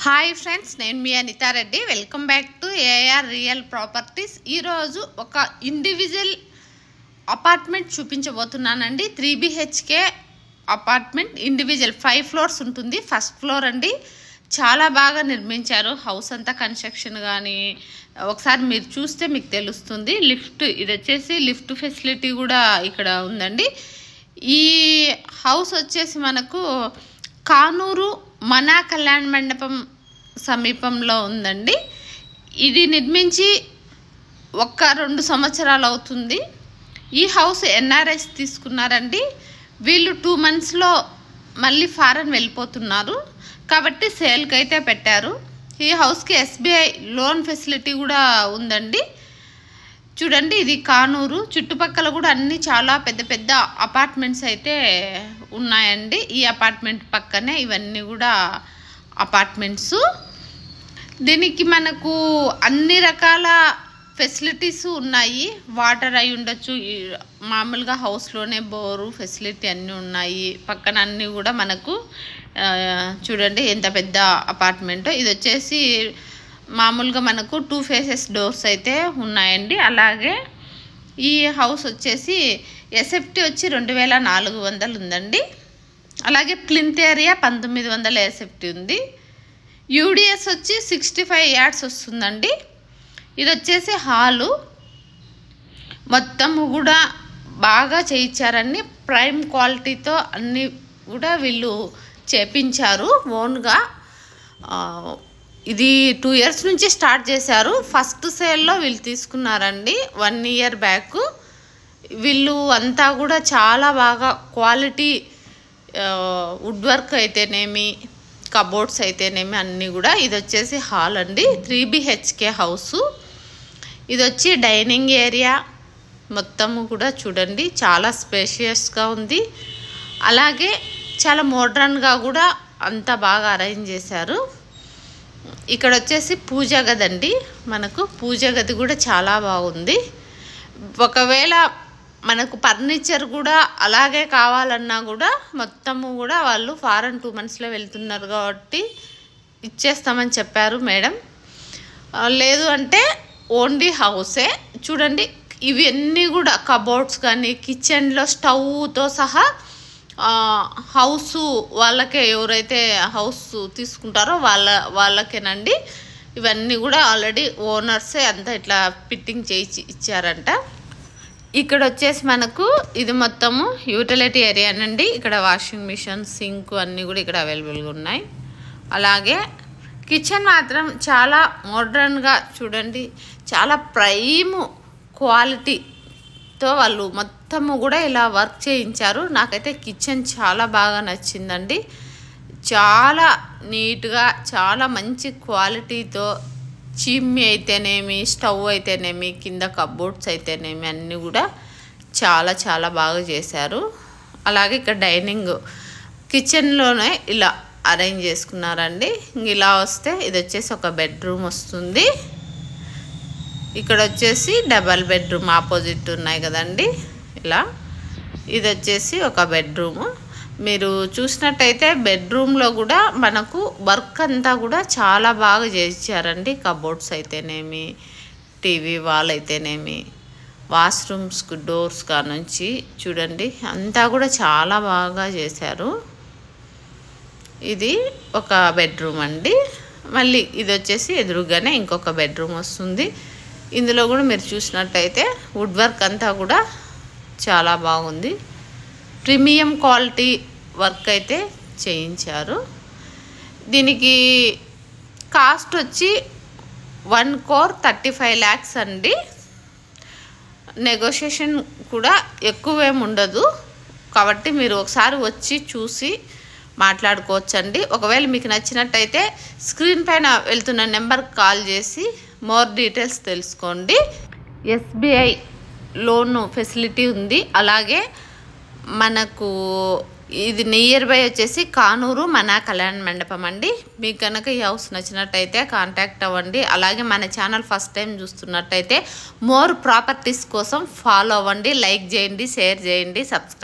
Hi friends, నేను మీ Anitha Reddy. Welcome back to AR real properties. ఈరోజు ఒక ఇండివిజువల్ అపార్ట్మెంట్ చూపించబోతున్నానండి. 3 BHK అపార్ట్మెంట్, ఇండివిజువల్ 5 ఫ్లోర్స్ ఉంటుంది. ఫస్ట్ ఫ్లోర్ అండి. చాలా బాగా నిర్మించారు. హౌస్ అంతా కన్స్ట్రక్షన్ కానీ ఒకసారి మీరు చూస్తే మీకు తెలుస్తుంది. లిఫ్ట్, ఇది వచ్చేసి లిఫ్ట్ ఫెసిలిటీ కూడా ఇక్కడ ఉందండి. ఈ హౌస్ వచ్చేసి మనకు కానూరు మన కళ్యాణ మండపం సమీపంలో ఉందండి. ఇది నిర్మించి 1-2 సంవత్సరాలు అవుతుంది. ఈ హౌస్ NRIs తీసుకున్నారండి. వీళ్ళు 2 monthsలో మళ్ళీ ఫారెన్ వెళ్ళిపోతున్నారు కాబట్టి సేల్కి అయితే పెట్టారు. ఈ హౌస్కి SBI లోన్ ఫెసిలిటీ కూడా ఉందండి. చూడండి, ఇది కానూరు. చుట్టుపక్కల కూడా అన్ని చాలా పెద్ద పెద్ద అపార్ట్మెంట్స్ అయితే ఉన్నాయండి. ఈ అపార్ట్మెంట్ పక్కనే ఇవన్నీ కూడా అపార్ట్మెంట్స్. దీనికి మనకు అన్ని రకాల ఫెసిలిటీస్ ఉన్నాయి. వాటర్ అయి ఉండొచ్చు, మామూలుగా హౌస్లోనే బోరు ఫెసిలిటీ అన్నీ ఉన్నాయి. పక్కన అన్నీ కూడా మనకు చూడండి ఎంత పెద్ద అపార్ట్మెంట్. ఇది వచ్చేసి మామూలుగా మనకు 2 faces డోర్స్ అయితే ఉన్నాయండి. అలాగే ఈ హౌస్ వచ్చేసి ఎస్ఎఫ్టీ వచ్చి 2400 ఉందండి. అలాగే ప్లింత్ ఏరియా 1900 ఎస్ఎఫ్టీ ఉంది. యూడిఎస్ వచ్చి 65 yards వస్తుందండి. ఇది వచ్చేసి హాలు. మొత్తము కూడా బాగా చేయించారండి. ప్రైమ్ క్వాలిటీతో అన్నీ కూడా వీళ్ళు చేపించారు ఓన్గా. ఇది 2 years నుంచి స్టార్ట్ చేశారు. ఫస్ట్ సేల్లో వీళ్ళు తీసుకున్నారండి 1 year బ్యాక్. వీళ్ళు అంతా కూడా చాలా బాగా క్వాలిటీ వుడ్ వర్క్ అయితేనేమి, కబోర్డ్స్ అయితేనేమి అన్నీ కూడా. ఇది వచ్చేసి హాల్ అండి. 3 BHK హౌసు. ఇది వచ్చి డైనింగ్ ఏరియా. మొత్తము కూడా చూడండి చాలా స్పేషియస్గా ఉంది. అలాగే చాలా మోడ్రన్గా కూడా అంతా బాగా అరేంజ్ చేశారు. ఇక్కడ వచ్చేసి పూజ గది అండి. మనకు పూజ గది కూడా చాలా బాగుంది. ఒకవేళ మనకు ఫర్నిచర్ కూడా అలాగే కావాలన్నా కూడా మొత్తము కూడా వాళ్ళు ఫారెన్ 2 monthsలో వెళ్తున్నారు కాబట్టి ఇచ్చేస్తామని చెప్పారు మేడం. లేదు అంటే ఓన్లీ హౌసే. చూడండి, ఇవన్నీ కూడా కబోర్డ్స్ కానీ కిచెన్లో స్టవ్తో సహా హౌసు వాళ్ళకే, ఎవరైతే హౌస్ తీసుకుంటారో వాళ్ళకేనండి. ఇవన్నీ కూడా ఆల్రెడీ ఓనర్సే అంతా ఇట్లా ఫిట్టింగ్ చేసి ఇచ్చారంట. ఇక్కడ వచ్చేసి మనకు ఇది మొత్తము యూటిలిటీ ఏరియానండి. ఇక్కడ వాషింగ్ మిషన్, సింక్ అన్నీ కూడా ఇక్కడ అవైలబుల్గా ఉన్నాయి. అలాగే కిచెన్ మాత్రం చాలా మోడ్రన్గా చూడండి, చాలా ప్రైమ్ క్వాలిటీతో వాళ్ళు మొత్తము కూడా ఇలా వర్క్ చేయించారు. నాకైతే కిచెన్ చాలా బాగా నచ్చిందండి. చాలా నీట్గా, చాలా మంచి క్వాలిటీతో చిమ్మి అయితేనేమి, స్టవ్ అయితేనేమి, కింద కబోర్డ్స్ అయితేనేమి అన్నీ కూడా చాలా చాలా బాగా చేశారు. అలాగే ఇక్కడ డైనింగ్ కిచెన్లోనే ఇలా అరేంజ్ చేసుకున్నారండి. ఇలా వస్తే ఇది వచ్చేసి ఒక బెడ్రూమ్ వస్తుంది. ఇక్కడ వచ్చేసి డబల్ బెడ్రూమ్ ఆపోజిట్ ఉన్నాయి కదండి. ఇలా ఇది వచ్చేసి ఒక బెడ్రూము. మీరు చూసినట్టయితే బెడ్రూమ్లో కూడా మనకు వర్క్ అంతా కూడా చాలా బాగా చేయించారండి. కబోర్డ్స్ అయితేనేమి, టీవీ వాల్ అయితేనేమి, వాష్రూమ్స్కి డోర్స్ కానుంచి చూడండి అంతా కూడా చాలా బాగా చేశారు. ఇది ఒక బెడ్రూమ్ అండి. మళ్ళీ ఇది వచ్చేసి ఎదురుగానే ఇంకొక బెడ్రూమ్ వస్తుంది. ఇందులో కూడా మీరు చూసినట్టయితే వుడ్ వర్క్ అంతా కూడా చాలా బాగుంది. ప్రీమియం క్వాలిటీ వర్క్ అయితే చేయించారు. దీనికి కాస్ట్ వచ్చి 1,35 lakhs అండి. నెగోషియేషన్ కూడా ఎక్కువేం ఉండదు కాబట్టి మీరు ఒకసారి వచ్చి చూసి మాట్లాడుకోవచ్చండి. ఒకవేళ మీకు నచ్చినట్టయితే స్క్రీన్ పైన వెళ్తున్న నెంబర్కి కాల్ చేసి మోర్ డీటెయిల్స్ తెలుసుకోండి. SBI లోన్ ఫెసిలిటీ ఉంది. అలాగే మనకు ఇది నియర్ బై వచ్చేసి కానూరు మన కళ్యాణ మండపం అండి. మీకు కనుక ఈ హౌస్ నచ్చినట్టయితే కాంటాక్ట్ అవ్వండి. అలాగే మన ఛానల్ ఫస్ట్ టైం చూస్తున్నట్టయితే మోర్ ప్రాపర్టీస్ కోసం ఫాలో అవ్వండి, లైక్ చేయండి, షేర్ చేయండి, సబ్స్క్రైబ్